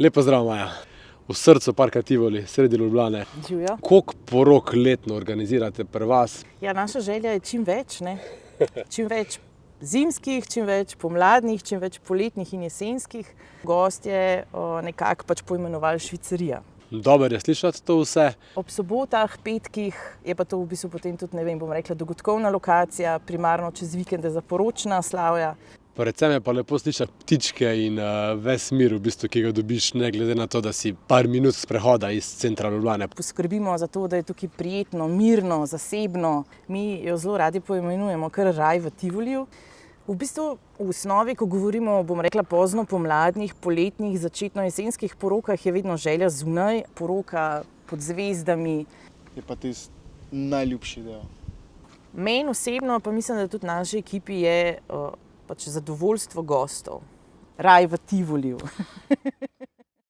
Lepo zdrav, Maja. V srcu parka Tivoli, sredi Ljubljane. Živijo. Koliko porok letno organizirate pri vas? Ja, naša želja je čim več, ne? Čim več zimskih, čim več pomladnih, čim več poletnih in jesenskih. Gostje nekako pač poimenovali Švicarija. Dobro je slišati to vse. Ob sobotah, petkih je pa to v bistvu potem tudi, ne vem, bom rekla, dogodkovna lokacija, primarno čez vikende za poročna slavja. Predvsem je pa lepo slišati ptičke in ves mir, v bistvu, ki ga dobiš, ne glede na to, da si par minut sprehoda iz centra Ljubljane. Poskrbimo za to, da je tukaj prijetno, mirno, zasebno. Mi jo zelo radi poimenujemo kar raj v Tivoliju. V bistvu v osnovi, ko govorimo, bom rekla, pozno pomladnih, poletnih, začetno jesenskih porokah, je vedno želja zunaj, poroka pod zvezdami. Je pa tisti najljubši del. Meni osebno, pa mislim, da tudi naši ekipi je pač zadovoljstvo gostov. Raj v Tivoliju.